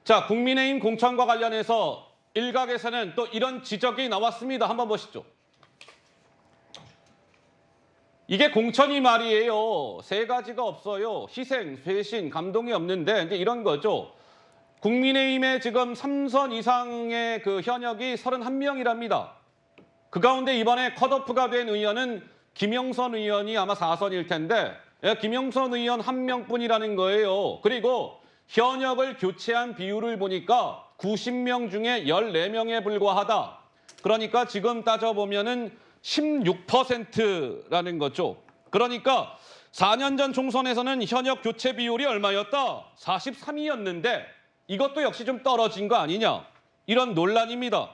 자, 국민의힘 공천과 관련해서 일각에서는 또 이런 지적이 나왔습니다. 한번 보시죠. 이게 공천이 말이에요. 세 가지가 없어요. 희생, 쇄신, 감동이 없는데 이제 이런 거죠. 국민의힘에 지금 3선 이상의 그 현역이 31명이랍니다. 그 가운데 이번에 컷오프가 된 의원은 김영선 의원이 아마 4선일 텐데 김영선 의원 1명뿐이라는 거예요. 그리고 현역을 교체한 비율을 보니까 90명 중에 14명에 불과하다. 그러니까 지금 따져보면은 16%라는 거죠. 그러니까 4년 전 총선에서는 현역 교체 비율이 얼마였다? 43이었는데 이것도 역시 좀 떨어진 거 아니냐? 이런 논란입니다.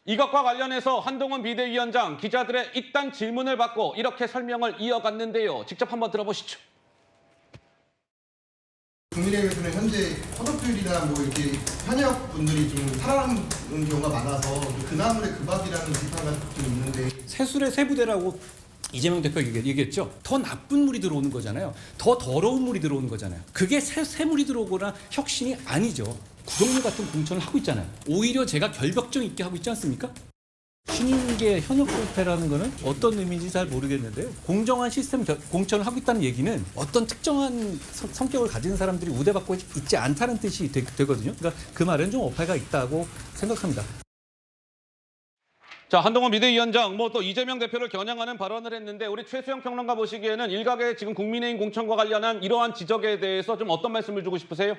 이것과 관련해서 한동훈 비대위원장 기자들의 이딴 질문을 받고 이렇게 설명을 이어갔는데요. 직접 한번 들어보시죠. 국민의힘에서는 현재 컷오프율이나 뭐 이렇게 현역 분들이 좀 살아남는 경우가 많아서 그나물의 그 밥이라는 비판가 좀 있는데 세술의 세부대라고 이재명 대표가 얘기했죠. 더 나쁜 물이 들어오는 거잖아요. 더 더러운 물이 들어오는 거잖아요. 그게 새물이 들어오거나 혁신이 아니죠. 구정물 같은 공천을 하고 있잖아요. 오히려 제가 결벽증 있게 하고 있지 않습니까? 신인계 현역 공패라는 거는 어떤 의미인지 잘 모르겠는데요. 공정한 시스템 공천을 하고 있다는 얘기는 어떤 특정한 성격을 가진 사람들이 우대받고 있지 않다는 뜻이 되거든요. 그러니까 그 말은 좀 오해가 있다고 생각합니다. 자, 한동훈 비대위원장 뭐 또 이재명 대표를 겨냥하는 발언을 했는데 우리 최수영 평론가 보시기에는 일각의 지금 국민의힘 공천과 관련한 이러한 지적에 대해서 좀 어떤 말씀을 주고 싶으세요?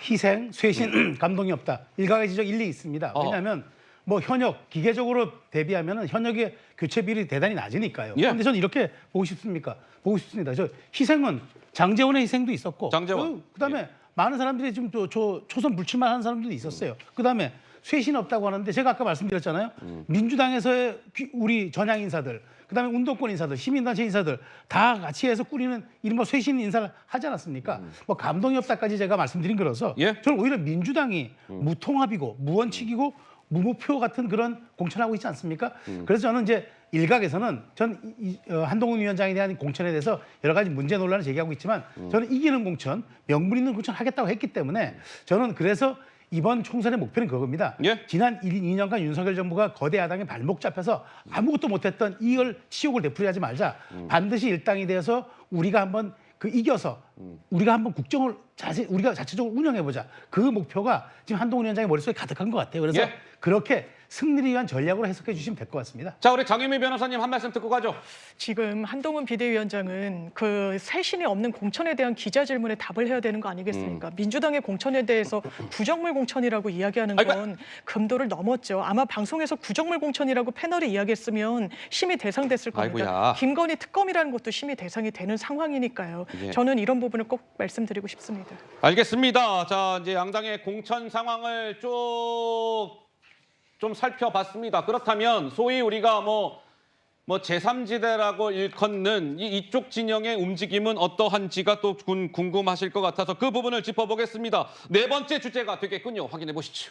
희생, 쇄신, 감동이 없다. 일각의 지적 일리 있습니다. 왜냐하면 뭐 현역 기계적으로 대비하면 현역의 교체 비율이 대단히 낮으니까요. 예. 그런데 저는 이렇게 보고 싶습니다. 저 희생은 장제원의 희생도 있었고, 장제원. 그다음에 예. 많은 사람들이 지금 또 초선 불출마하는 사람들도 있었어요. 그다음에 쇄신 없다고 하는데 제가 아까 말씀드렸잖아요. 민주당에서의 우리 전향 인사들, 그다음에 운동권 인사들, 시민단체 인사들 다 같이 해서 꾸리는 이른바 쇄신 인사를 하지 않았습니까? 뭐 감동이 없다까지 제가 말씀드린 거라서 예. 저는 오히려 민주당이 무통합이고 무원칙이고 무목표 같은 그런 공천하고 있지 않습니까? 그래서 저는 이제 일각에서는 한동훈 위원장에 대한 공천에 대해서 여러 가지 문제 논란을 제기하고 있지만 저는 이기는 공천, 명분 있는 공천 하겠다고 했기 때문에 저는 그래서 이번 총선의 목표는 그겁니다. 예? 지난 2년간 윤석열 정부가 거대 야당의 발목 잡혀서 아무것도 못했던 이걸 치욕을 되풀이하지 말자. 반드시 일당이 되어서 우리가 한번 이겨서 우리가 한번 국정을 우리가 자체적으로 운영해보자. 그 목표가 지금 한동훈 위원장의 머릿속에 가득한 것 같아요. 그래서 예? 그렇게 승리를 위한 전략으로 해석해 주시면 될 것 같습니다. 자, 우리 장유미 변호사님 한 말씀 듣고 가죠. 지금 한동훈 비대위원장은 그 쇄신이 없는 공천에 대한 기자 질문에 답을 해야 되는 거 아니겠습니까? 민주당의 공천에 대해서 구정물 공천이라고 이야기하는 건 금도를 넘었죠. 아마 방송에서 구정물 공천이라고 패널이 이야기했으면 심의 대상됐을 겁니다. 아이고야. 김건희 특검이라는 것도 심의 대상이 되는 상황이니까요. 예. 저는 이런 부분을 꼭 말씀드리고 싶습니다. 알겠습니다. 자, 이제 양당의 공천 상황을 좀 살펴봤습니다. 그렇다면 소위 우리가 뭐 제3지대라고 일컫는 이쪽 진영의 움직임은 어떠한지가 또 궁금하실 것 같아서 그 부분을 짚어보겠습니다. 네 번째 주제가 되겠군요. 확인해 보시죠.